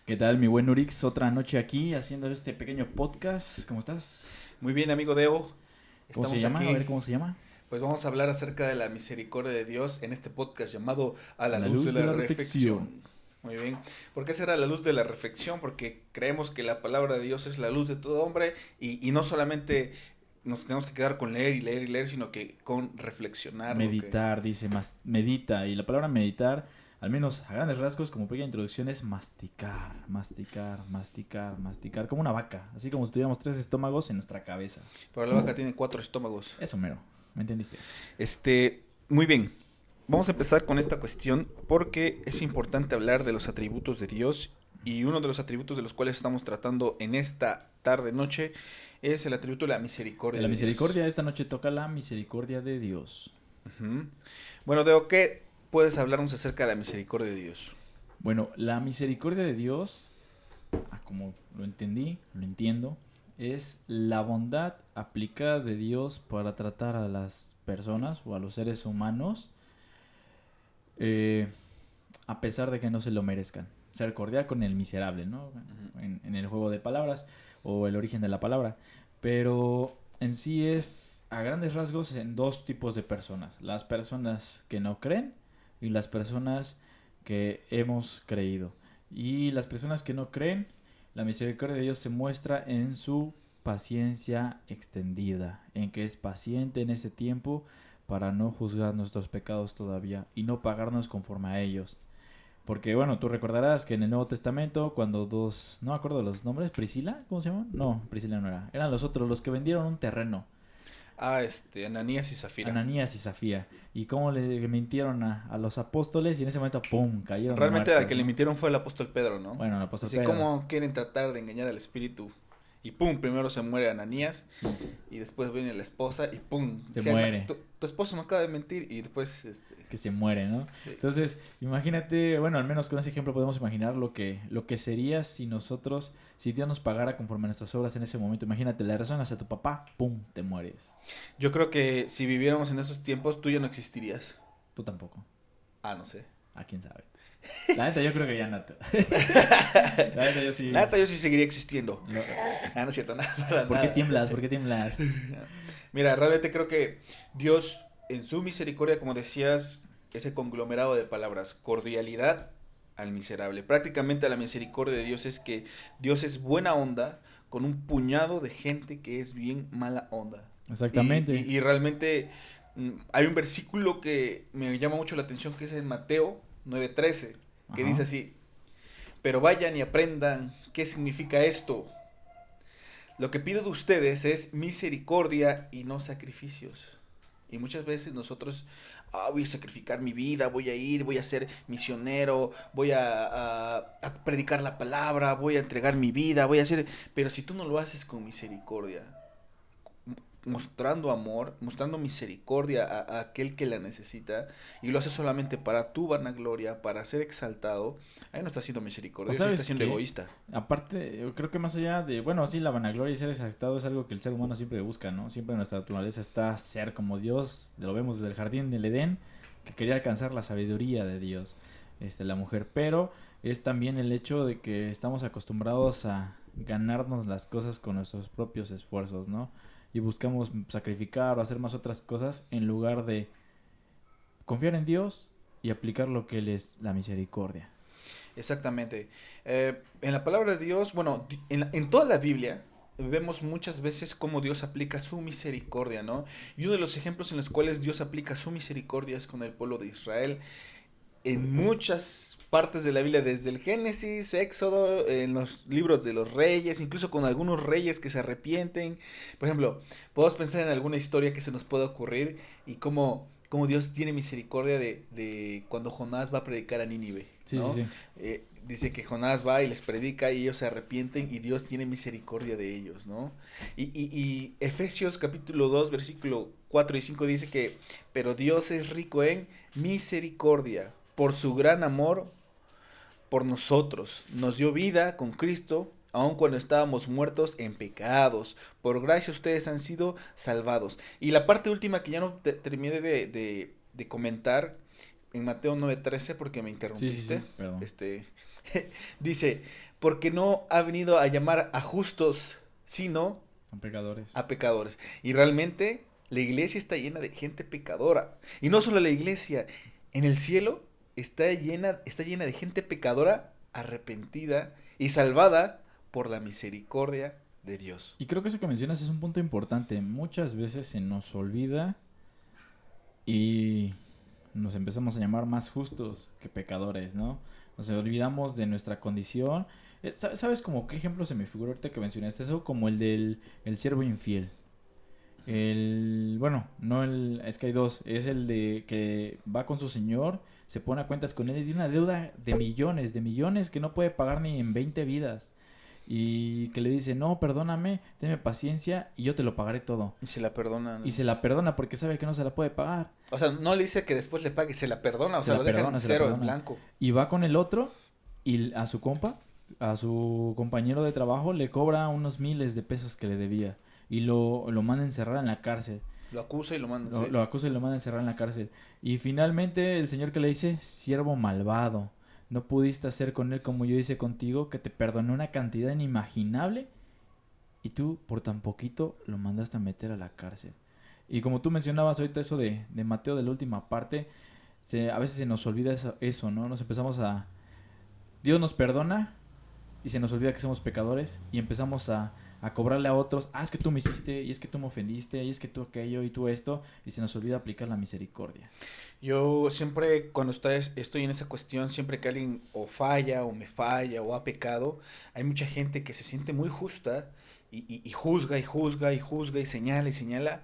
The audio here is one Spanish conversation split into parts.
¿Qué tal, mi buen Urix? Otra noche aquí haciendo este pequeño podcast. ¿Cómo estás? Muy bien, amigo Deo, ¿Cómo se estamos llama? A aquí, ver, ¿cómo se llama? pues vamos a hablar acerca de la misericordia de Dios en este podcast llamado A A la la luz de luz de la la reflexión. reflexión. Muy bien, ¿por qué será la luz de la reflexión? Porque creemos que la palabra de Dios es la luz de todo hombre y no solamente nos tenemos que quedar con leer y leer y leer, sino que con reflexionar lo que... Meditar, dice, medita. Y la palabra meditar, al menos a grandes rasgos, como pequeña introducción, es masticar, masticar, masticar, masticar, como una vaca. Así como si tuviéramos tres estómagos en nuestra cabeza. Pero la vaca tiene 4 estómagos. Eso mero, ¿me entendiste? Muy bien. Vamos a empezar con esta cuestión porque es importante hablar de los atributos de Dios y uno de los atributos de los cuales estamos tratando en esta tarde noche es el atributo de la De misericordia la de Dios. misericordia, esta noche toca la misericordia de Dios. Ujú. Bueno, Deo, ¿qué puedes hablarnos acerca de la misericordia de Dios? Bueno, la misericordia de Dios, como lo entendí, lo entiendo, es la bondad aplicada de Dios para tratar a las personas o a los seres humanos eh, a pesar de que no se lo merezcan. Ser cordial con el miserable, ¿no? Ujú. En el juego de palabras o el origen de la palabra. Pero en sí es a grandes rasgos en dos tipos de personas. Las personas que no creen y las personas que hemos creído. Y las personas que no creen, la misericordia de Dios se muestra en su paciencia extendida, en que es paciente en ese tiempo para no juzgar nuestros pecados todavía y no pagarnos conforme a ellos. Porque bueno, tú recordarás que en el Nuevo Testamento, cuando dos, no me acuerdo los nombres, Priscila, ¿cómo se llaman? No, Priscila no era. Eran los otros, los que vendieron un terreno, Ananías y Zafira. Ananías y Safía. Y cómo le mintieron a los apóstoles y en ese momento, ¡pum!, cayeron Realmente al muertos, que le ¿no? mintieron fue el apóstol Pedro, ¿no? Bueno, el apóstol Dice, Pedro. ¿cómo quieren tratar de engañar al espíritu? Y pum, primero se muere Ananías Y y después viene la esposa y pum, se dice, muere. tu esposo me acaba de mentir y después, Que se muere, ¿no? sí. Entonces, imagínate, bueno, al menos con ese ejemplo podemos imaginar lo que sería si nosotros, si Dios nos pagara conforme a nuestras obras en ese momento. Imagínate, le razonas a tu papá, ¡pum!, te mueres. Yo creo que si viviéramos en esos tiempos, tú ya no existirías. Tú tampoco. Ah, no sé. ¿A quién sabe? La neta, yo creo que ya no. La neta, yo sí. Nada, yo sí seguiría existiendo. No. Ah, no es cierto, nada, para ¿Por qué nada. tiemblas? ¿Por qué tiemblas? Mira, realmente creo que Dios, en su misericordia, como decías, ese conglomerado de palabras, cordialidad al miserable. Prácticamente la misericordia de Dios es que Dios es buena onda con un puñado de gente que es bien mala onda. Exactamente. Y realmente hay un versículo que me llama mucho la atención que es en Mateo 9:13, que dice Ajá. así, pero vayan y aprendan qué significa esto. Lo que pido de ustedes es misericordia y no sacrificios. Y muchas veces nosotros, voy a sacrificar mi vida, voy a ir, voy a ser misionero, voy a predicar la palabra, voy a entregar mi vida, voy a hacer... Pero si tú no lo haces con misericordia, mostrando amor, mostrando misericordia a aquel que la necesita, y lo hace solamente para tu vanagloria, para ser exaltado, ahí no está siendo O misericordioso, está sabes siendo qué, egoísta. aparte, yo creo que más allá de, bueno, sí, la vanagloria y ser exaltado es algo que el ser humano siempre busca, ¿no? Siempre en nuestra naturaleza está ser como Dios, lo vemos desde el jardín del Edén, que quería alcanzar la sabiduría de Dios, la mujer, pero es también el hecho de que estamos acostumbrados a ganarnos las cosas con nuestros propios esfuerzos, ¿no? Y buscamos sacrificar o hacer más otras cosas en lugar de confiar en Dios y aplicar lo que Él es, la misericordia. Exactamente. En la palabra de Dios, bueno, en toda la Biblia vemos muchas veces cómo Dios aplica su misericordia, ¿no? Y uno de los ejemplos en los cuales Dios aplica su misericordia es con el pueblo de Israel. En muchas partes de la Biblia, desde el Génesis, Éxodo, en los libros de los reyes, incluso con algunos reyes que se arrepienten. Por ejemplo, podemos pensar en alguna historia que se nos pueda ocurrir y cómo Dios tiene misericordia de cuando Jonás va a predicar a Nínive, Sí, sí, ¿no? sí. Dice que Jonás va y les predica y ellos se arrepienten y Dios tiene misericordia de ellos, ¿no? Y Efesios capítulo 2 versículo 4 y 5 dice que, pero Dios es rico en misericordia por su gran amor por nosotros. Nos dio vida con Cristo, aun cuando estábamos muertos en pecados. Por gracia ustedes han sido salvados. Y la parte última que ya no terminé de comentar en Mateo 9:13 porque me Sí, sí, interrumpiste. sí, perdón. Este, Dice, porque no ha venido a llamar a justos, sino Son pecadores. a pecadores. Y realmente la iglesia está llena de gente pecadora. Y no solo la iglesia, en el cielo está llena de gente pecadora, arrepentida y salvada por la misericordia de Dios. Y creo que eso que mencionas es un punto importante. Muchas veces se nos olvida y nos empezamos a llamar más justos que pecadores, ¿no? Nos olvidamos de nuestra condición. ¿Sabes como qué ejemplo se me figuró ahorita que mencionaste eso? Como el del el siervo infiel. Bueno, no es que hay dos. Es el de que va con su señor, se pone a cuentas con él y tiene una deuda de millones que no puede pagar ni en 20 vidas. Y que le dice, no, perdóname, tenme paciencia y yo te lo pagaré todo. Y se la perdona, Y ¿no? se la perdona porque sabe que no se la puede pagar. O sea, no le dice que después le pague, se la perdona, o Se sea, la lo deja en perdona, se la cero, en perdona. blanco. Y va con el otro y a su compa, a su compañero de trabajo, le cobra unos miles de pesos que le debía. Y lo manda a encerrar en la cárcel. Lo acusa y lo manda, Lo, sí. lo acusa y lo manda a encerrar en la cárcel. Y finalmente el señor que le dice, siervo malvado, no pudiste hacer con él como yo hice contigo, que te perdoné una cantidad inimaginable y tú por tan poquito lo mandaste a meter a la cárcel. Y como tú mencionabas ahorita eso de Mateo de la última parte, a veces se nos olvida eso, ¿no? Nos empezamos a... Dios nos perdona y se nos olvida que somos pecadores y empezamos a cobrarle a otros, es que tú me hiciste, y es que tú me ofendiste, y es que tú aquello, y tú esto, y se nos olvida aplicar la misericordia. Yo siempre, cuando estoy en esa cuestión, siempre que alguien o falla, o me falla, o ha pecado, hay mucha gente que se siente muy justa y juzga y juzga y juzga y señala.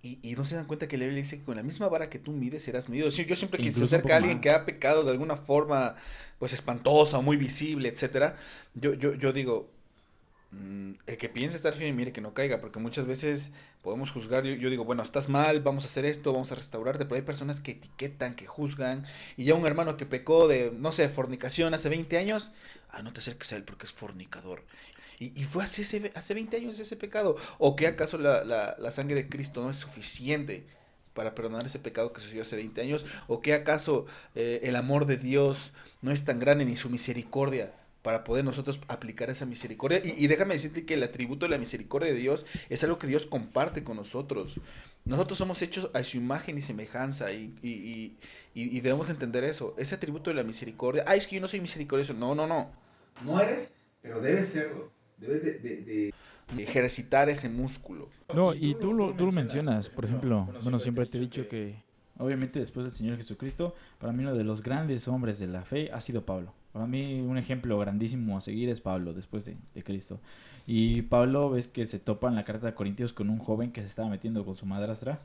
Y no se dan cuenta que la Biblia dice que con la misma vara que tú mides serás medido. Sí, yo siempre E que se incluso un acerca a poco alguien que más. ha pecado de alguna forma, pues espantosa o muy visible, etcétera, yo digo, el que piense estar firme, mire que no caiga, porque muchas veces podemos juzgar, yo digo, bueno, estás mal, vamos a hacer esto, vamos a restaurarte, pero hay personas que etiquetan, que juzgan, y ya un hermano que pecó de, no sé, fornicación hace 20 años, no te acerques a él porque es fornicador. Y fue hace 20 años ese pecado. ¿O que acaso la sangre de Cristo no es suficiente para perdonar ese pecado que sucedió hace 20 años? ¿O que acaso el amor de Dios no es tan grande ni su misericordia para poder nosotros aplicar esa misericordia? Y déjame decirte que el atributo de la misericordia de Dios es algo que Dios comparte con nosotros. Nosotros somos hechos a su imagen y semejanza y debemos entender eso. Ese atributo de la misericordia. Es que yo no soy misericordioso. No, no, no. No eres, pero debes serlo. Debes de ejercitar ese músculo. No, y tú lo mencionas, por ejemplo, bueno, siempre te he dicho que, obviamente después del Señor Jesucristo, para mí uno de los grandes hombres de la fe ha sido Pablo. Para mí un ejemplo grandísimo a seguir es Pablo, después de Cristo. Y Pablo ves que se topa en la carta de Corintios con un joven que se estaba metiendo con su madrastra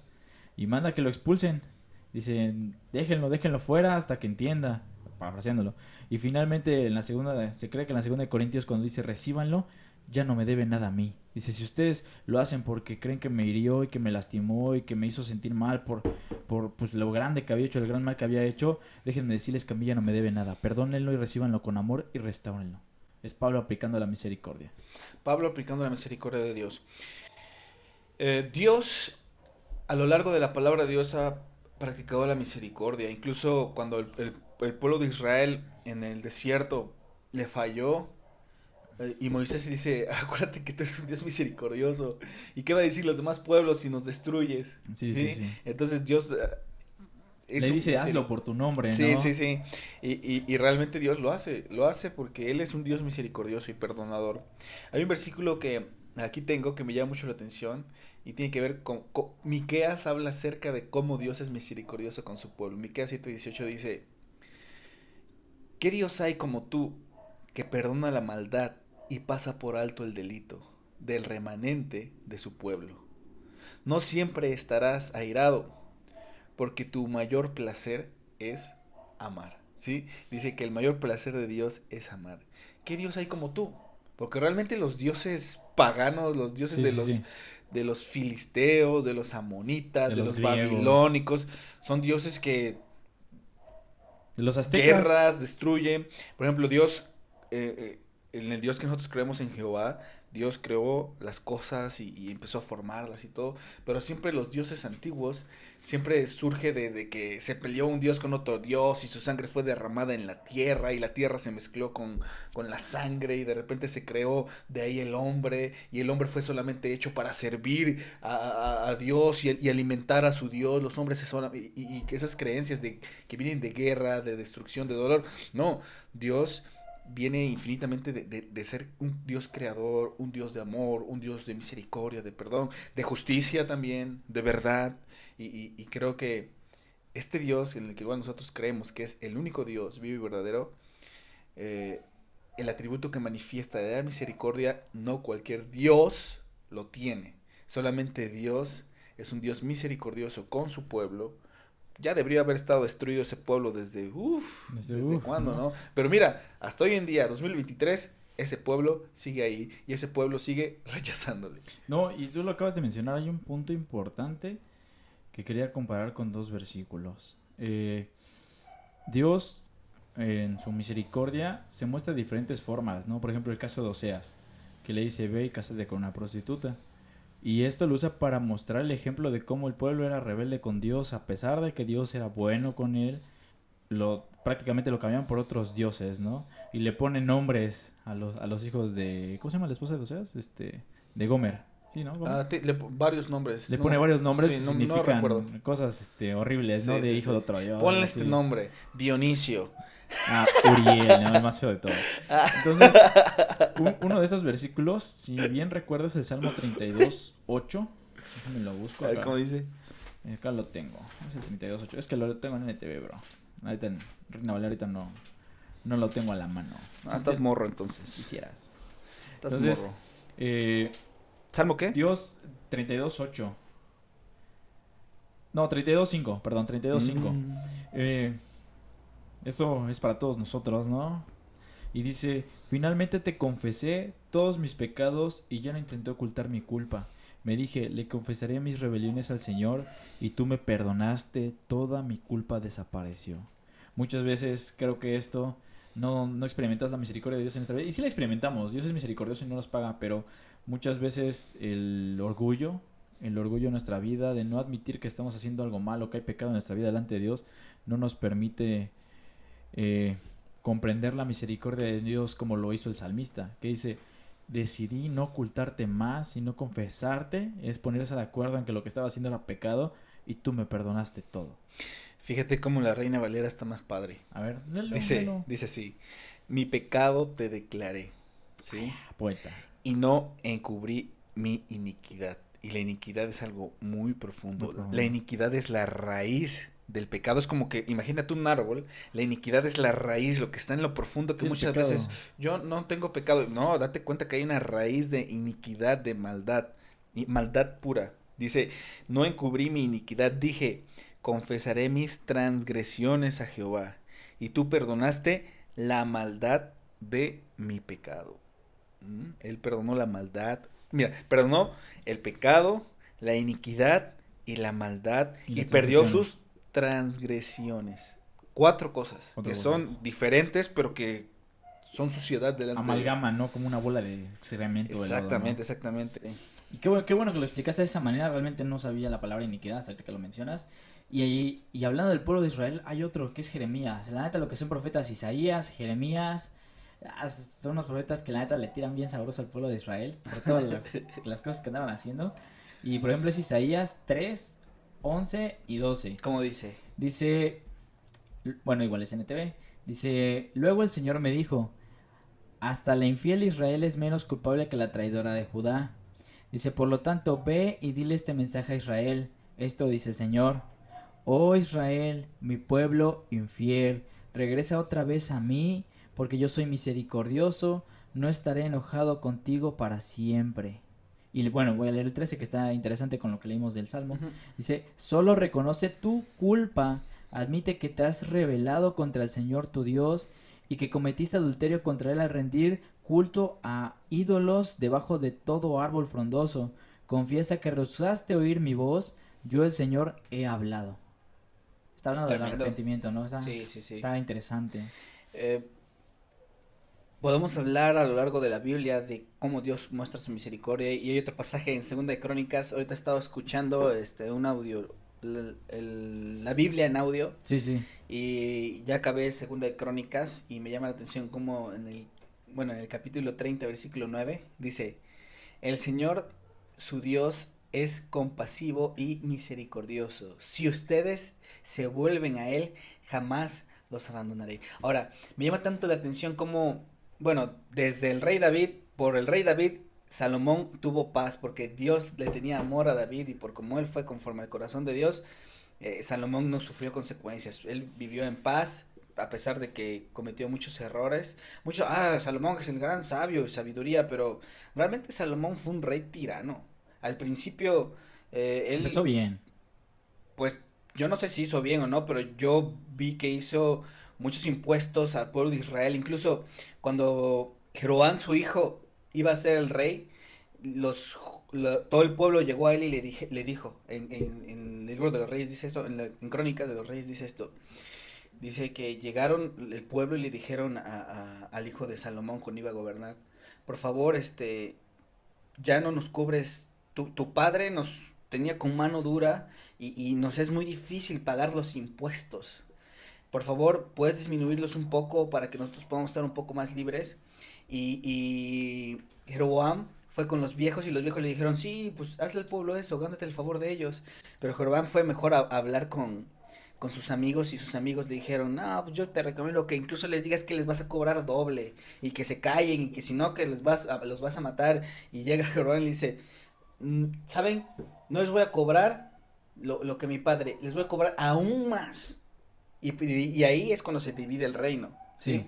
y manda que lo expulsen. Dicen, déjenlo fuera hasta que entienda, parafraseándolo. Y finalmente se cree que en la segunda de Corintios cuando dice recíbanlo, ya no me debe nada a mí. Dice, si ustedes lo hacen porque creen que me hirió y que me lastimó y que me hizo sentir mal por pues, lo grande que había hecho, el gran mal que había hecho, déjenme decirles que a mí ya no me debe nada. Perdónenlo y recíbanlo con amor y restáurenlo. Es Pablo aplicando la misericordia. Pablo aplicando la misericordia de Dios. Dios, a lo largo de la palabra de Dios, ha practicado la misericordia. Incluso cuando el pueblo de Israel en el desierto le falló, y Moisés dice, acuérdate que tú eres un Dios misericordioso. ¿Y qué va a decir los demás pueblos si nos destruyes? Sí, sí, ¿Sí? sí. Entonces Dios Le es un dice, hazlo por tu nombre, Sí, sí, ¿no? sí. Y realmente Dios lo hace porque Él es un Dios misericordioso y perdonador. Hay un versículo que aquí tengo que me llama mucho la atención y tiene que ver con Miqueas habla acerca de cómo Dios es misericordioso con su pueblo. Miqueas 7:18 dice, ¿qué Dios hay como tú que perdona la maldad y pasa por alto el delito del remanente de su pueblo? No siempre estarás airado, porque tu mayor placer es amar, ¿sí? Dice que el mayor placer de Dios es amar. ¿Qué Dios hay como tú? Porque realmente los dioses paganos, los dioses Sí, sí, sí. de los filisteos, de los amonitas, De de los los griegos, babilónicos, son dioses que de los aztecas. guerras destruyen. Por ejemplo, Dios en el Dios que nosotros creemos en Jehová, Dios creó las cosas y empezó a formarlas y todo, pero siempre los dioses antiguos, siempre surge de que se peleó un dios con otro dios y su sangre fue derramada en la tierra y la tierra se mezcló con la sangre y de repente se creó de ahí el hombre y el hombre fue solamente hecho para servir a Dios y alimentar a su Dios, los hombres son, y que esas creencias que vienen de guerra, de destrucción, de dolor, no, Dios viene infinitamente de ser un Dios creador, un Dios de amor, un Dios de misericordia, de perdón, de justicia también, de verdad. Y creo que este Dios en el que igual nosotros creemos que es el único Dios vivo y verdadero, eh, el atributo que manifiesta de la misericordia, no cualquier Dios lo tiene. Solamente Dios es un Dios misericordioso con su pueblo. Ya debería haber estado destruido ese pueblo desde cuándo, ¿no? ¿no? Pero mira, hasta hoy en día, 2023, ese pueblo sigue ahí y ese pueblo sigue rechazándole. No, y tú lo acabas de mencionar, hay un punto importante que quería comparar con dos versículos. Dios, en su misericordia, se muestra de diferentes formas, ¿no? Por ejemplo, el caso de Oseas, que le dice, ve y cásate con una prostituta. Y esto lo usa para mostrar el ejemplo de cómo el pueblo era rebelde con Dios, a pesar de que Dios era bueno con él, prácticamente lo cambiaban por otros dioses, ¿no? Y le ponen nombres a los hijos de, ¿cómo se llama la esposa de Oseas? De Gomer, ¿sí, no? Gomer. Varios nombres. Le No, pone varios nombres sí, que no recuerdo. significan cosas horribles, ¿no? Sí, De sí, hijo de sí. otro Dios, algo Ponle este así. nombre, Dionisio. Ah, Uriel, ¿no? El más feo de todos. Entonces, uno de esos versículos, si bien recuerdo, es el Salmo 32:8. Déjame lo busco A ver, acá. ¿cómo dice? Acá lo tengo. Es el 32:8. Es que lo tengo en NTV, bro. Ahorita en Reina Valera ahorita no lo tengo a la mano. Estás morro entonces. Quisieras. Estás Entonces, morro. eh, ¿Salmo qué? Dios 32:8. No, 32:5, perdón, 32:5. Eh, Eso es para todos nosotros, ¿no? Y dice, finalmente te confesé todos mis pecados y ya no intenté ocultar mi culpa. Me dije, le confesaré mis rebeliones al Señor y tú me perdonaste, toda mi culpa desapareció. Muchas veces creo que esto no experimentas la misericordia de Dios en esta vida. Y sí la experimentamos, Dios es misericordioso y no nos paga, pero muchas veces el orgullo en nuestra vida de no admitir que estamos haciendo algo malo, que hay pecado en nuestra vida delante de Dios, no nos permite eh, comprender la misericordia de Dios como lo hizo el salmista, que dice, decidí no ocultarte más y no confesarte, es ponerse de acuerdo en que lo que estaba haciendo era pecado y tú me perdonaste todo. Fíjate cómo la Reina Valera está más padre. A ver, léelo, Dice así, mi pecado te declaré, ¿sí? Poeta. Y no encubrí mi iniquidad. Y la iniquidad es algo muy profundo. Muy profundo. La iniquidad es la raíz del pecado. Es como que, imagínate un árbol, la iniquidad es la raíz, lo que está en lo profundo, que Sí, muchas veces yo no tengo pecado. No, date cuenta que hay una raíz de iniquidad, de maldad, y maldad pura. Dice, no encubrí mi iniquidad, dije, confesaré mis transgresiones a Jehová, y tú perdonaste la maldad de mi pecado. Él perdonó la maldad. Mira, perdonó el pecado, la iniquidad y la maldad y perdió sus transgresiones. 4 cosas que son diferentes, pero que son suciedad delante de Dios. Amalgama, ¿no? Como una bola de excremento. Exactamente, ¿no? exactamente. Y qué bueno que lo explicaste de esa manera. Realmente no sabía la palabra iniquidad hasta ahorita que lo mencionas. Y hablando del pueblo de Israel, hay otro que es Jeremías. La neta, lo que son profetas Isaías, Jeremías, son unos profetas que la neta le tiran bien sabroso al pueblo de Israel por todas las cosas que andaban haciendo. Y por ejemplo es Isaías 3, 11 y 12. ¿Cómo dice? Dice, bueno, igual es NTV. Dice, luego el Señor me dijo, hasta la infiel Israel es menos culpable que la traidora de Judá. Dice, por lo tanto, ve y dile este mensaje a Israel. Esto dice el Señor. Oh Israel, mi pueblo infiel, regresa otra vez a mí, porque yo soy misericordioso, no estaré enojado contigo para siempre. Y bueno, voy a leer el 13 que está interesante con lo que leímos del Salmo. Dice, solo reconoce tu culpa, admite que te has rebelado contra el Señor tu Dios y que cometiste adulterio contra él al rendir culto a ídolos debajo de todo árbol frondoso. Confiesa que rehusaste oír mi voz, yo el Señor he hablado. Está hablando del arrepentimiento, ¿no? Sí. Está interesante. Podemos hablar a lo largo de la Biblia de cómo Dios muestra su misericordia y hay otro pasaje en Segunda de Crónicas. Ahorita he estado escuchando un audio, la Biblia en audio Sí, sí. y ya acabé Segunda de Crónicas y me llama la atención cómo en el capítulo 30 versículo 9 dice, el Señor su Dios es compasivo y misericordioso. Si ustedes se vuelven a Él, jamás los abandonaré. Ahora, me llama tanto la atención como, bueno, desde el rey David, por el rey David, Salomón tuvo paz porque Dios le tenía amor a David y por como él fue conforme al corazón de Dios, Salomón no sufrió consecuencias. Él vivió en paz a pesar de que cometió muchos errores. Salomón es el gran sabio y sabiduría, pero realmente Salomón fue un rey tirano. Al principio, Empezó él, bien. pues, yo no sé si hizo bien o no, pero yo vi que hizo muchos impuestos al pueblo de Israel. Incluso cuando Jeroboam, su hijo, iba a ser el rey, todo el pueblo llegó a él y le dijo, en el libro de los reyes dice esto, en Crónicas de los Reyes dice esto, dice que llegaron el pueblo y le dijeron al hijo de Salomón cuando iba a gobernar, por favor, ya no nos cubres, tu padre nos tenía con mano dura y nos es muy difícil pagar los impuestos. Por favor, puedes disminuirlos un poco para que nosotros podamos estar un poco más libres. Y Jeroboam fue con los viejos y los viejos le dijeron, sí, pues hazle al pueblo eso, gánate el favor de ellos. Pero Jeroboam fue mejor a hablar con sus amigos y sus amigos le dijeron, no, pues yo te recomiendo que incluso les digas que les vas a cobrar doble y que se callen y que si no que los vas a matar. Y llega Jeroboam y le dice, ¿saben? No les voy a cobrar lo que mi padre, les voy a cobrar aún más. Y ahí es cuando se divide el reino, Sí. ¿sí?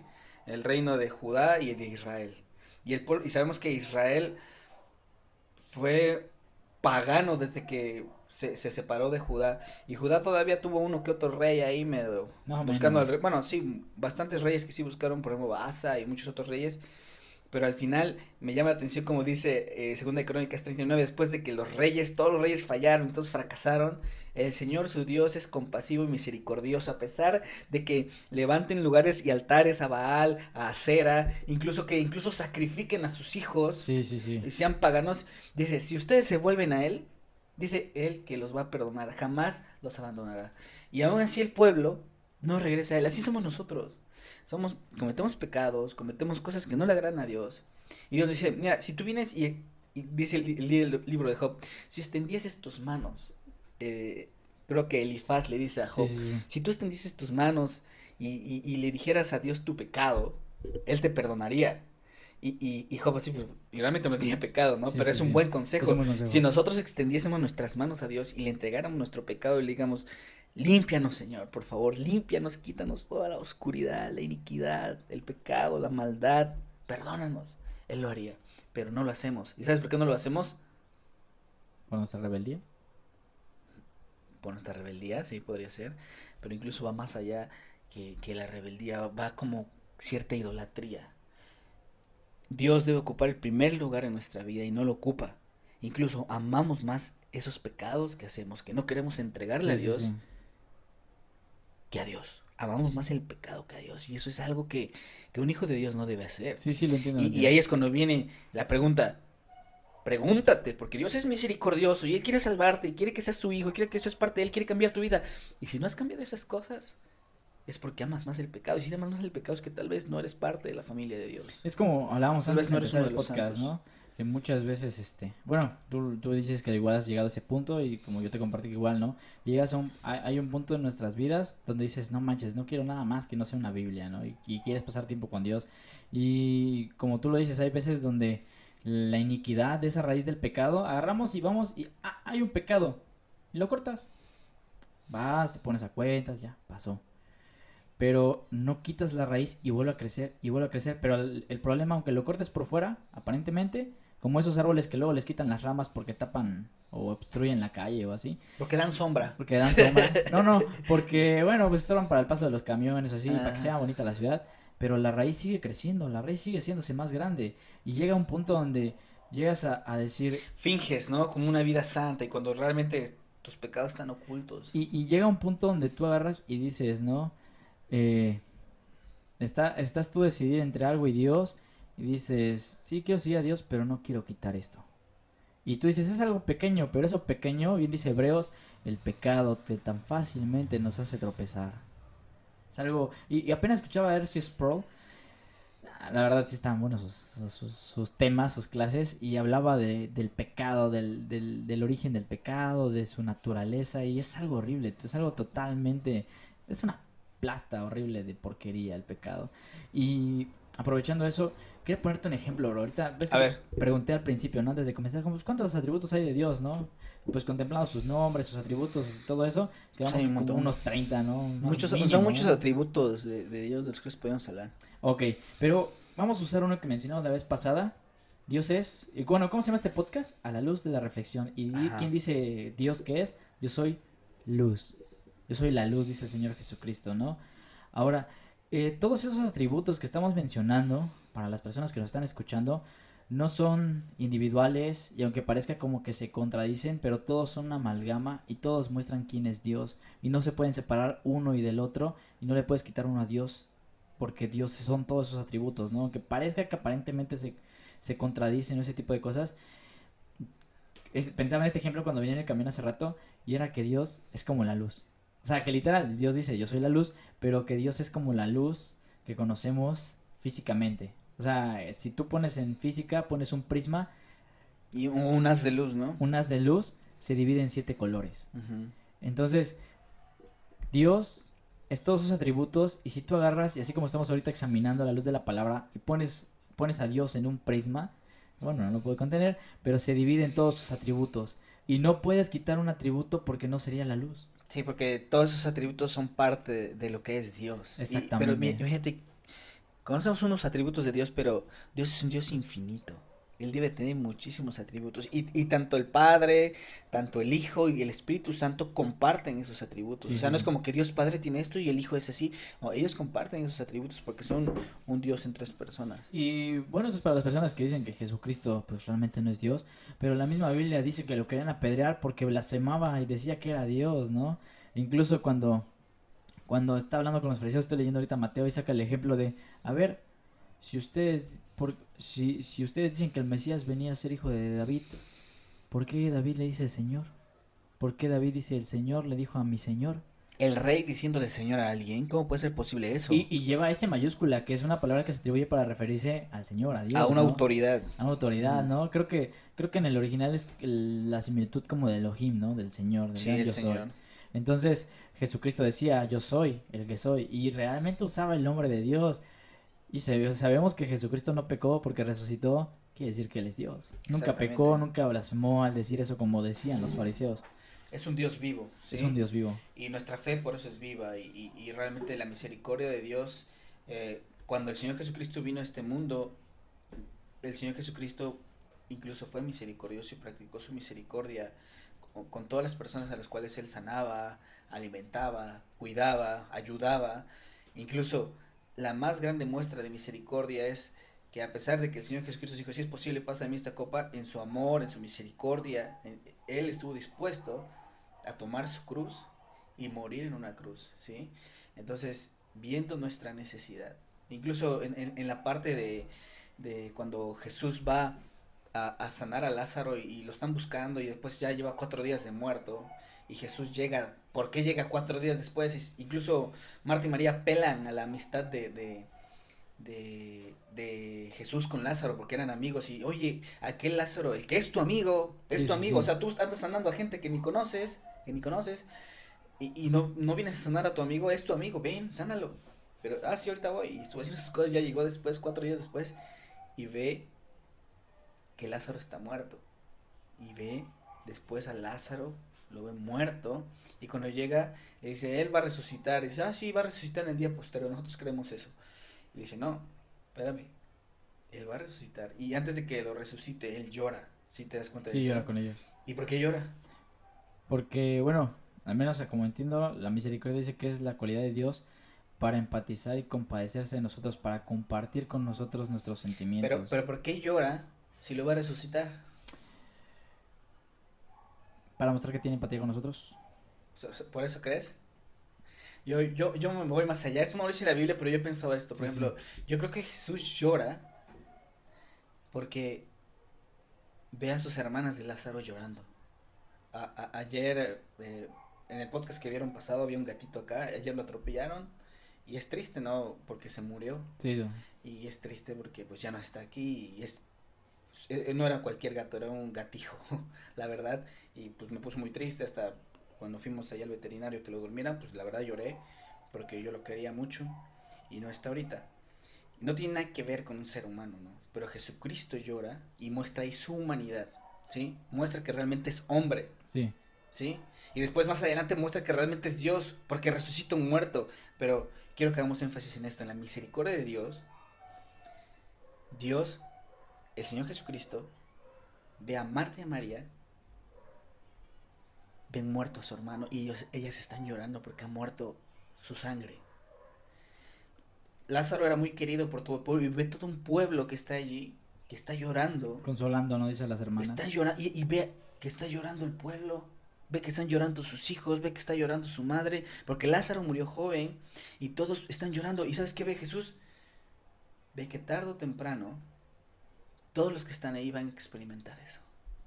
El reino de Judá y el de Israel. Y sabemos que Israel fue pagano desde que se separó de Judá. Y Judá todavía tuvo uno que otro rey ahí medio Más o buscando al menos. rey. Bueno, sí, bastantes reyes que sí buscaron, por ejemplo, Asa y muchos otros reyes. Pero al final me llama la atención como dice Segunda de Crónicas 39, después de que todos los reyes fallaron, todos fracasaron, el Señor su Dios es compasivo y misericordioso, a pesar de que levanten lugares y altares a Baal, a Acera, incluso sacrifiquen a sus hijos Sí, sí, sí. y sean paganos, dice, si ustedes se vuelven a Él, dice Él que los va a perdonar, jamás los abandonará. Y aún así el pueblo no regresa a Él, así somos nosotros. Cometemos pecados, cometemos cosas que no le agradan a Dios. Y Dios nos dice, mira, si tú vienes y dice el libro de Job, si extendieses tus manos, eh, creo que Elifaz le dice a Sí, Job, sí, sí. si tú extendieses tus manos y le dijeras a Dios tu pecado, Él te perdonaría. Y Job así, pues, y realmente no tenía pecado, ¿no? Sí, Pero sí, es un sí. buen Es un consejo. buen Si consejo. nosotros extendiésemos nuestras manos a Dios y le entregáramos nuestro pecado y le digamos, límpianos, Señor, por favor, límpianos, quítanos toda la oscuridad, la iniquidad, el pecado, la maldad, perdónanos. Él lo haría, pero no lo hacemos. ¿Y sabes por qué no lo hacemos? Con nuestra rebeldía. Por nuestra rebeldía, sí, podría ser, pero incluso va más allá que la rebeldía, va como cierta idolatría. Dios debe ocupar el primer lugar en nuestra vida y no lo ocupa. Incluso amamos más esos pecados que hacemos, que no queremos entregarle a Sí, sí, sí. Dios, que a Dios. Amamos más el pecado que a Dios. Y eso es algo que un hijo de Dios no debe hacer. Sí, sí, lo entiendo, lo Y entiendo. ahí es cuando viene la pregunta. Pregúntate, porque Dios es misericordioso y Él quiere salvarte, y quiere que seas su hijo, y quiere que seas parte de Él, quiere cambiar tu vida. Y si no has cambiado esas cosas, es porque amas más el pecado. Y si amas más el pecado es que tal vez no eres parte de la familia de Dios. Es como hablábamos Tal antes vez de no eres empezar uno el de los podcast, santos. ¿no? Que muchas veces, bueno, tú dices que igual has llegado a ese punto y como yo te compartí que igual, ¿no? Llegas hay un punto en nuestras vidas donde dices, no manches, no quiero nada más que no sea una Biblia, ¿no? Y quieres pasar tiempo con Dios. Y como tú lo dices, hay veces donde la iniquidad de esa raíz del pecado, agarramos y vamos y hay un pecado. Y lo cortas. Vas, te pones a cuentas, ya, pasó. Pero no quitas la raíz y vuelve a crecer y vuelve a crecer. Pero el problema, aunque lo cortes por fuera, aparentemente, como esos árboles que luego les quitan las ramas porque tapan o obstruyen la calle o así, Porque dan sombra. porque dan sombra. No, no, porque bueno, pues estorban para el paso de los camiones o así, para que Ajá. sea bonita la ciudad. Pero la raíz sigue creciendo, la raíz sigue haciéndose más grande. Y llega un punto donde llegas a decir, Finges, ¿no? Como una vida santa y cuando realmente tus pecados están ocultos. y llega un punto donde tú agarras y dices, ¿no? Eh, estás tú decidir entre algo y Dios y dices, sí quiero seguir a Dios, pero no quiero quitar esto. Y tú dices, es algo pequeño, pero eso pequeño, bien dice Hebreos, el pecado que tan fácilmente nos hace tropezar. Es algo, y apenas escuchaba a R.C. Sproul, la verdad sí estaban buenos sus temas, sus clases, y hablaba del pecado, del origen del pecado, de su naturaleza, y es algo horrible, es algo totalmente, es una plasta horrible de porquería el pecado. Y aprovechando eso, quería ponerte un ejemplo, bro. Ahorita, ves A que te ver, pregunté al principio, ¿no? Antes de comenzar, como, ¿cuántos atributos hay de Dios, no? Pues contemplando sus nombres, sus atributos y todo eso, pues quedamos hay un como montón. unos 30, ¿no? Más Son mínimo, muchos ¿no? atributos de Dios de los que podemos hablar. Ok, pero vamos a usar uno que mencionamos la vez pasada. Dios es, y bueno, ¿cómo se llama este podcast? A la luz de la reflexión. ¿Y quién Ajá. dice Dios qué es? Yo soy luz. Yo soy la luz, dice el Señor Jesucristo, ¿no? Ahora, todos esos atributos que estamos mencionando, para las personas que nos están escuchando, no son individuales y aunque parezca como que se contradicen, pero todos son una amalgama y todos muestran quién es Dios. Y no se pueden separar uno y del otro y no le puedes quitar uno a Dios porque Dios son todos esos atributos, ¿no? Aunque parezca que aparentemente se contradicen o ese tipo de cosas. Pensaba en este ejemplo cuando venía en el camión hace rato y era que Dios es como la luz. O sea, que literal, Dios dice, yo soy la luz, pero que Dios es como la luz que conocemos físicamente. O sea, si tú pones en física, pones un prisma, Y un haz de luz, ¿no? un haz de luz se divide en 7 colores. Ujú. Entonces, Dios es todos sus atributos y si tú agarras, y así como estamos ahorita examinando a la luz de la palabra, y pones a Dios en un prisma, bueno, no lo puede contener, pero se divide en todos sus atributos. Y no puedes quitar un atributo porque no sería la luz. Sí, porque todos esos atributos son parte de lo que es Dios. Pero Exactamente. imagínate, conocemos unos atributos de Dios, pero Dios es un Dios infinito. Él debe tener muchísimos atributos. Y tanto el Padre, tanto el Hijo y el Espíritu Santo comparten esos atributos. O Sí, sea, sí, no es sí. como que Dios Padre tiene esto y el Hijo es así. No, ellos comparten esos atributos porque son un Dios en tres personas. Y bueno, eso es para las personas que dicen que Jesucristo pues realmente no es Dios, pero la misma Biblia dice que lo querían apedrear porque blasfemaba y decía que era Dios, ¿no? Incluso cuando está hablando con los fariseos, estoy leyendo ahorita Mateo y saca el ejemplo de, a ver, si ustedes dicen que el Mesías venía a ser hijo de David, ¿por qué David le dice el Señor? ¿Por qué David dice el Señor le dijo a mi Señor? El rey diciéndole Señor a alguien, ¿cómo puede ser posible eso? Y lleva S mayúscula, que es una palabra que se atribuye para referirse al Señor, a A Dios, una ¿no? autoridad. A una autoridad, Ujú. ¿no? Creo que en el original es la similitud como de Elohim, ¿no? Del Señor, del Sí, gran el yo soy. Señor. Entonces, Jesucristo decía, yo soy el que soy, y realmente usaba el nombre de Dios. Y sabemos que Jesucristo no pecó porque resucitó, quiere decir que Él es Dios. Nunca pecó, Exactamente. nunca blasfemó al decir eso como decían los fariseos. Es un Dios vivo, Es un ¿sí? Dios vivo. Y nuestra fe por eso es viva y realmente la misericordia de Dios, cuando el Señor Jesucristo vino a este mundo, el Señor Jesucristo incluso fue misericordioso y practicó su misericordia con todas las personas a las cuales Él sanaba, alimentaba, cuidaba, ayudaba. Incluso la más grande muestra de misericordia es que a pesar de que el Señor Jesucristo dijo, si es posible, pasa a mí esta copa, en su amor, en su misericordia, Él estuvo dispuesto a tomar su cruz y morir en una cruz, ¿sí? Entonces, viendo nuestra necesidad, incluso en la parte de cuando Jesús va a sanar a Lázaro y lo están buscando y después ya lleva 4 días de muerto y Jesús llega, ¿por qué llega 4 días después? Incluso Marta y María apelan a la amistad de Jesús con Lázaro porque eran amigos y oye, aquel Lázaro, el que es Sí, tu sí, amigo, o sí. sea, tú andas sanando a gente que ni conoces y no vienes a sanar a tu amigo, es tu amigo, ven, sánalo. Pero, sí, ahorita voy y estuvo haciendo sus cosas, ya llegó después, 4 días después y ve que Lázaro está muerto y ve después a Lázaro, lo ve muerto y cuando llega le dice, él va a resucitar y dice, sí, va a resucitar en el día posterior, nosotros creemos eso. Y dice, no, espérame, él va a resucitar. Y antes de que lo resucite, él llora. ¿Sí te das cuenta de Sí, eso? llora con ellos. ¿Y por qué llora? Porque, bueno, al menos como entiendo, la misericordia dice que es la cualidad de Dios para empatizar y compadecerse de nosotros, para compartir con nosotros nuestros Pero sentimientos, ¿por qué llora si lo va a resucitar? para mostrar que tiene empatía con nosotros. ¿Por eso crees? Yo me voy más allá. Esto no lo dice la Biblia, pero yo he pensado esto. Por Sí, ejemplo, yo creo que Jesús llora porque ve a sus hermanas de Lázaro llorando. Ayer, en el podcast que vieron pasado, había un gatito acá. Ayer lo atropellaron. Y es triste, ¿no? Porque se murió. Sí, no. Y es triste porque pues ya no está aquí. Y no era cualquier gato, era un gatijo, la verdad. Y pues me puso muy triste hasta cuando fuimos allá al veterinario que lo durmieran. Pues la verdad lloré porque yo lo quería mucho. Y no está ahorita. No tiene nada que ver con un ser humano, ¿no? Pero Jesucristo llora y muestra ahí su humanidad, ¿sí? Muestra que realmente es hombre, Sí, ¿sí? Y después más adelante muestra que realmente es Dios, porque resucita un muerto. Pero quiero que hagamos énfasis en esto, en la misericordia de Dios. Dios, el Señor Jesucristo, ve a Marta y a María, ven muerto a su hermano y ellas están llorando porque ha muerto su sangre. Lázaro era muy querido por todo el pueblo y ve todo un pueblo que está allí, que está llorando. consolando, ¿no? Dice a las hermanas. Está llorando y ve que está llorando el pueblo. Ve que están llorando sus hijos, ve que está llorando su madre, porque Lázaro murió joven y todos están llorando. ¿Y sabes qué ve Jesús? Ve que tarde o temprano todos los que están ahí van a experimentar eso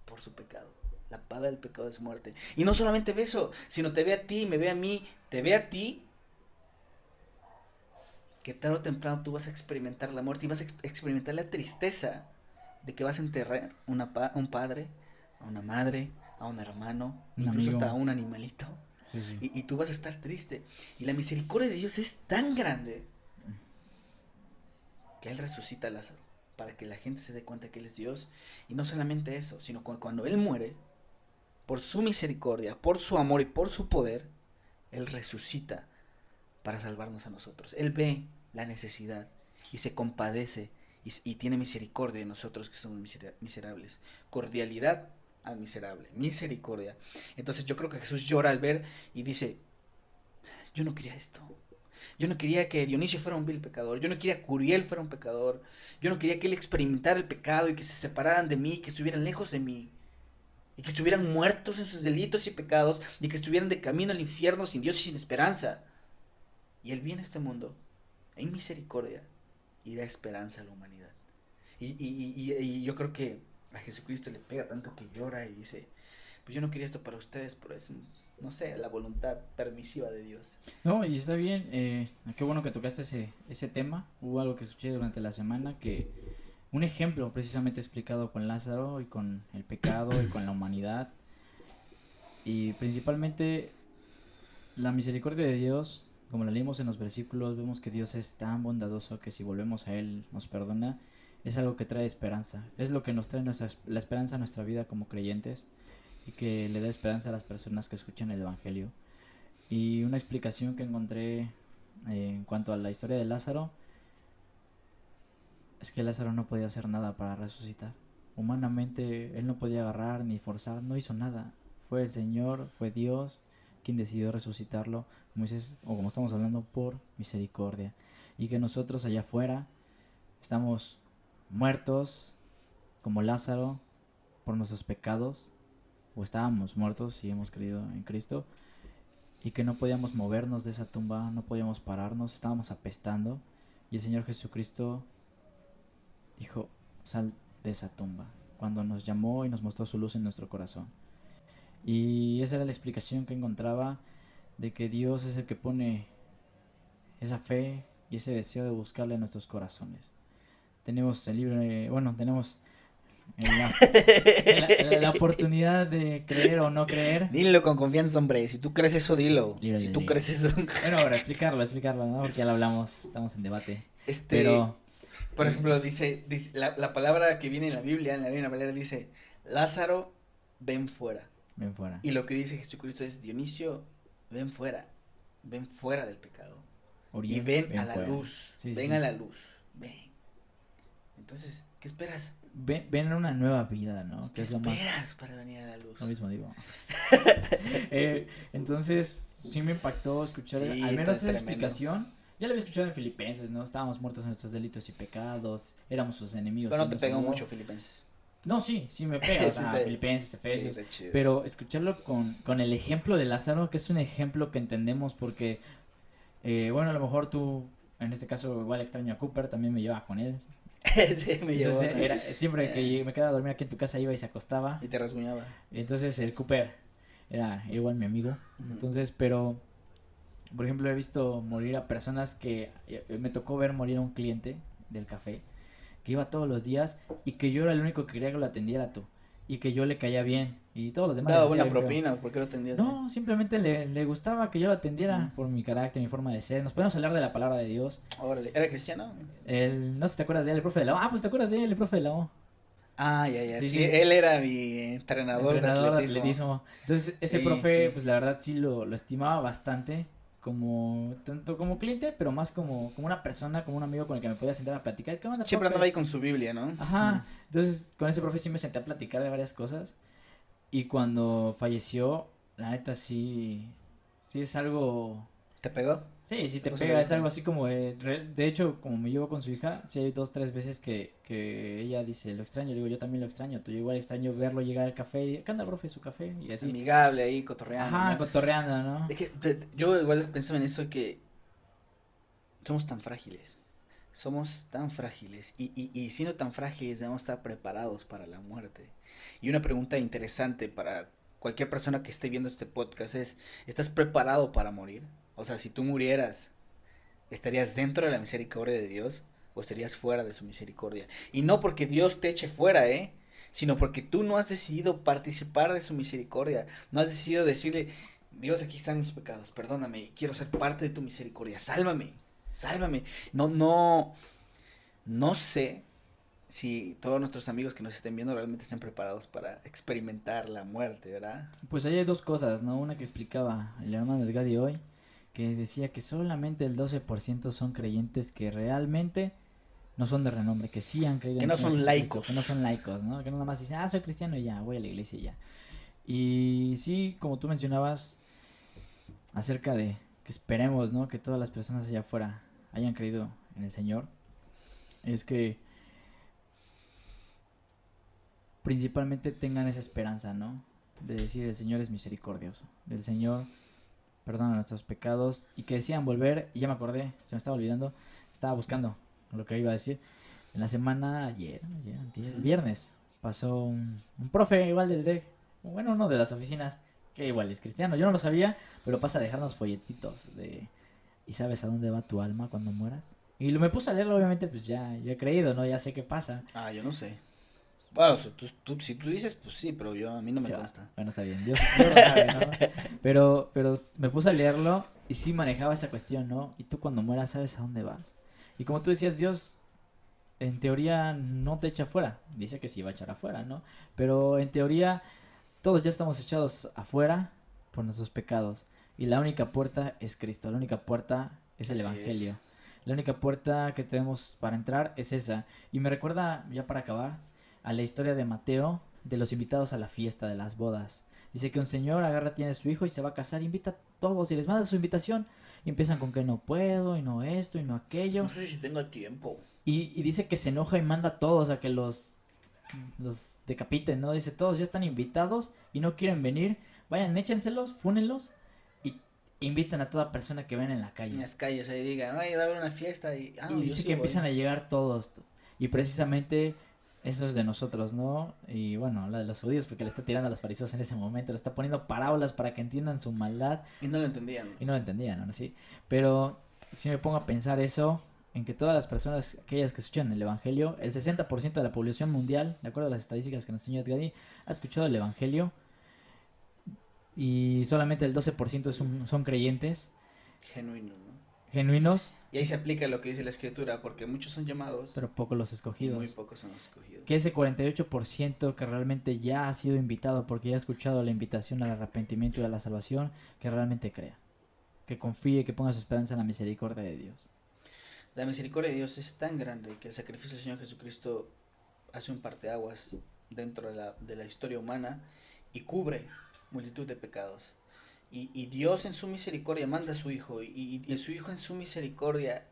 por su pecado. La paga del pecado es muerte. Y no solamente ve eso, sino te ve a ti, me ve a mí, te ve a ti, que tarde o temprano tú vas a experimentar la muerte y vas a experimentar la tristeza de que vas a enterrar un padre, a una madre, a un hermano, Un incluso amigo. hasta a un animalito. Sí, sí. Y tú vas a estar triste. Y la misericordia de Dios es tan grande que Él resucita a Lázaro para que la gente se dé cuenta que Él es Dios. Y no solamente eso, sino cuando Él muere, por su misericordia, por su amor y por su poder, Él resucita para salvarnos a nosotros. Él ve la necesidad y se compadece y tiene misericordia de nosotros que somos miserables. Cordialidad al miserable, misericordia. Entonces yo creo que Jesús llora al ver y dice, yo no quería esto. Yo no quería que Dionisio fuera un vil pecador. Yo no quería que Uriel fuera un pecador. Yo no quería que él experimentara el pecado y que se separaran de mí, que estuvieran lejos de mí. Y que estuvieran muertos en sus delitos y pecados y que estuvieran de camino al infierno sin Dios y sin esperanza. Y Él viene a este mundo en misericordia y da esperanza a la humanidad. Y yo creo que a Jesucristo le pega tanto que llora y dice, pues yo no quería esto para ustedes, pero es, no sé, la voluntad permisiva de Dios. No, y está bien, qué bueno que tocaste ese tema. Hubo algo que escuché durante la semana que un ejemplo precisamente explicado con Lázaro y con el pecado y con la humanidad. Y principalmente la misericordia de Dios, como la leímos en los versículos, vemos que Dios es tan bondadoso que si volvemos a Él nos perdona. Es algo que trae esperanza, es lo que nos trae la esperanza a nuestra vida como creyentes y que le da esperanza a las personas que escuchan el Evangelio. Y una explicación que encontré en cuanto a la historia de Lázaro es que Lázaro no podía hacer nada para resucitar. Humanamente él no podía agarrar ni forzar, no hizo nada. Fue el Señor, fue Dios quien decidió resucitarlo, como dices, o como estamos hablando, por misericordia. Y que nosotros allá afuera estamos muertos como Lázaro por nuestros pecados, o estábamos muertos si hemos creído en Cristo, y que no podíamos movernos de esa tumba, no podíamos pararnos, estábamos apestando, y el Señor Jesucristo dijo, sal de esa tumba, cuando nos llamó y nos mostró su luz en nuestro corazón. Y esa era la explicación que encontraba de que Dios es el que pone esa fe y ese deseo de buscarle en nuestros corazones. Tenemos el libre, bueno, tenemos la oportunidad de creer o no creer. Dilo con confianza, hombre. Si tú crees eso, dilo. Dilo, Si dilo, tú dilo. crees eso. Bueno, ahora explicarlo, ¿no? Porque ya lo hablamos, estamos en debate. Este, Pero, por ejemplo, dice la palabra que viene en la Biblia, en la Reina Valera, dice, Lázaro, ven fuera. ven fuera. Y lo que dice Jesucristo es, Dionisio, ven fuera del pecado. Uriel, Y ven a la fuera. luz, Sí, ven sí. a la luz, ven. Entonces, ¿qué esperas? Ven una nueva vida, ¿no? ¿Qué Que es lo más... esperas para venir a la luz? Lo mismo digo. Entonces, sí me impactó escuchar Sí, al está menos esa tremendo. explicación. Ya lo había escuchado en Filipenses, ¿no? Estábamos muertos en nuestros delitos y pecados, éramos sus enemigos. Pero no y te nos pegó salvó. mucho, Filipenses. No, sí me pega, o Sí, sea, está- Filipenses, Sí, Efesios. está chido. Pero escucharlo con el ejemplo de Lázaro, que es un ejemplo que entendemos porque Bueno, a lo mejor tú, en este caso, igual extraño a Cooper, también me llevaba con él. Sí, me llevó. Entonces, siempre que me quedaba a dormir aquí en tu casa iba y se acostaba. Y te rasguñaba. Entonces, el Cooper era igual mi amigo. Ujú. Entonces, pero, por ejemplo, he visto morir a personas que me tocó ver morir a un cliente del café que iba todos los días y que yo era el único que quería que lo atendiera tú. Y que yo le caía bien. Y todos los demás les Daba hacía buena bien feo. propina, ¿por qué lo atendías bien? No, simplemente le gustaba que yo lo atendiera Ujú. por mi carácter, mi forma de ser. Nos podemos hablar de la palabra de Dios. Órale, ¿era cristiano? No sé si te acuerdas de él, el profe de la O. Ah, pues te acuerdas de él, el profe de la O. Ah, ya, ya, Sí, sí, sí, él era mi entrenador de entrenador de atletismo. atletismo. Entonces, ese Sí, profe, sí. pues la verdad sí lo estimaba bastante. Como, tanto como cliente, pero más como una persona, como un amigo con el que me podía sentar a platicar. ¿Qué onda, Siempre andaba profe? ahí con su Biblia, ¿no? Mm. Ajá. Entonces, con ese profe sí me senté a platicar de varias cosas. Y cuando falleció, la neta sí, sí es algo. ¿Te pegó? Sí, sí ¿Te te puso la pega, es vista? algo así como de hecho, como me llevo con su hija, sí hay 2, 3 veces que ella dice, lo extraño, le digo, yo también lo extraño, yo igual extraño verlo llegar al café, y, ¿qué onda, profe, su café? Y así, Amigable ahí, cotorreando, ajá, ¿no? cotorreando, ¿no? Es que yo igual pensaba en eso que somos tan frágiles. Somos tan frágiles y siendo tan frágiles debemos estar preparados para la muerte. Y una pregunta interesante para cualquier persona que esté viendo este podcast es, ¿estás preparado para morir? O sea, si tú murieras, ¿estarías dentro de la misericordia de Dios o estarías fuera de su misericordia? Y no porque Dios te eche fuera, sino porque tú no has decidido participar de su misericordia, no has decidido decirle, Dios, aquí están mis pecados, perdóname, quiero ser parte de tu misericordia, sálvame, sálvame. No, no, no sé si todos nuestros amigos que nos estén viendo realmente estén preparados para experimentar la muerte, ¿verdad? Pues ahí hay dos cosas, ¿no? Una que explicaba el hermano de Gadi hoy, que decía que solamente el 12% son creyentes que realmente no son de renombre, que sí han creído Que en el no Señor son Jesucristo, que no laicos. son laicos, ¿no? Que no nada más dicen, soy cristiano y ya, voy a la iglesia y ya. Y sí, como tú mencionabas, acerca de que esperemos, ¿no? Que todas las personas allá afuera hayan creído en el Señor. Es que principalmente tengan esa esperanza, ¿no? De decir el Señor es misericordioso. Del Señor perdona nuestros pecados. Y que decían volver. Y ya me acordé, se me estaba olvidando. Estaba buscando lo que iba a decir. En la semana, el Ujú. viernes, pasó un profe igual del DEC. Bueno, uno de las oficinas. Que igual es cristiano. Yo no lo sabía, pero pasa a dejarnos folletitos de ¿y sabes a dónde va tu alma cuando mueras? Y me puse a leerlo, obviamente, pues ya, yo he creído, ¿no? Ya sé qué pasa. Ah, yo no sé. Bueno, si tú dices, pues sí, pero yo a mí no me Sí, consta. bueno, está bien, Dios lo sabe, ¿no? Pero me puse a leerlo y sí manejaba esa cuestión, ¿no? Y tú cuando mueras sabes a dónde vas. Y como tú decías, Dios en teoría no te echa afuera. Dice que sí va a echar afuera, ¿no? Pero en teoría todos ya estamos echados afuera por nuestros pecados. Y la única puerta es Cristo, la única puerta es el Así es. Evangelio. La única puerta que tenemos para entrar es esa. Y me recuerda, ya para acabar, a la historia de Mateo, de los invitados a la fiesta de las bodas. Dice que un señor agarra, tiene a su hijo y se va a casar, invita a todos y les manda su invitación. Y empiezan con que no puedo, y no esto, y no aquello. No sé si tengo tiempo. Y dice que se enoja y manda a todos a que los decapiten, ¿no? Dice, todos ya están invitados y no quieren venir. Vayan, échenselos, fúnenlos y invitan a toda persona que ven en la En calle. las calles ahí digan, ay, va a haber una fiesta y, Y yo dice sí que voy. empiezan a llegar todos. Y precisamente eso es de nosotros, ¿no? Y bueno, la de los judíos, porque le está tirando a los fariseos en ese momento, le está poniendo parábolas para que entiendan su maldad. Y no lo entendían. Y no lo entendían, ¿no? Sí. Pero si me pongo a pensar eso, en que todas las personas, aquellas que escuchan el Evangelio, el 60% de la población mundial, de acuerdo a las estadísticas que nos enseñó Edgadi, ha escuchado el Evangelio y solamente el 12% son creyentes Genuino, ¿no? genuinos, Y ahí se aplica lo que dice la escritura, porque muchos son llamados pero pocos los y muy escogidos. pocos son los escogidos. Que ese 48% que realmente ya ha sido invitado porque ya ha escuchado la invitación al arrepentimiento y a la salvación, que realmente crea, que confíe, que ponga su esperanza en la misericordia de Dios. La misericordia de Dios es tan grande que el sacrificio del Señor Jesucristo hace un parteaguas dentro de la historia humana y cubre multitud de pecados. Y Dios en su misericordia manda a su Hijo y su Hijo en su misericordia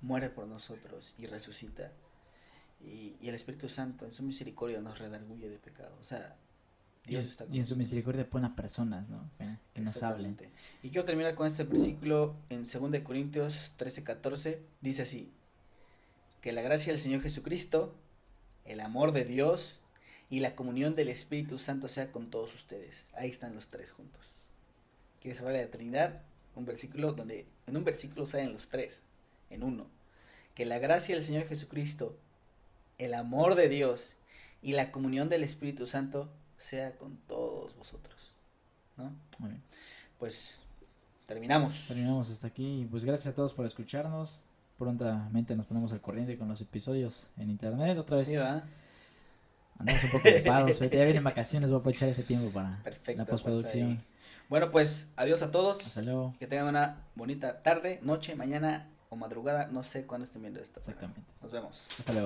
muere por nosotros y resucita. Y el Espíritu Santo en su misericordia nos redarguye de pecado. O sea, Dios está con Y en su nosotros. misericordia pone a personas, ¿no? Que nos hablen. Exactamente. Y quiero terminar con este versículo en 2 Corintios 13:14. Dice así: que la gracia del Señor Jesucristo, el amor de Dios y la comunión del Espíritu Santo sea con todos ustedes. Ahí están los tres juntos. ¿Quieres hablar de la Trinidad? Un versículo donde en un versículo salen los tres en uno. Que la gracia del Señor Jesucristo, el amor de Dios y la comunión del Espíritu Santo sea con todos vosotros, ¿no? Muy bien. Pues terminamos. Terminamos hasta aquí. Y pues gracias a todos por escucharnos. Prontamente nos ponemos al corriente con los episodios en internet. Otra vez Sí, ¿va? andamos un poco ocupados. Pero ya vienen vacaciones. Voy a aprovechar este tiempo para Perfecto. la pues, postproducción. ahí. Bueno, pues adiós a todos. Hasta luego. Que tengan una bonita tarde, noche, mañana o madrugada. No sé cuándo estén viendo esto. Exactamente. Nos vemos. Hasta luego.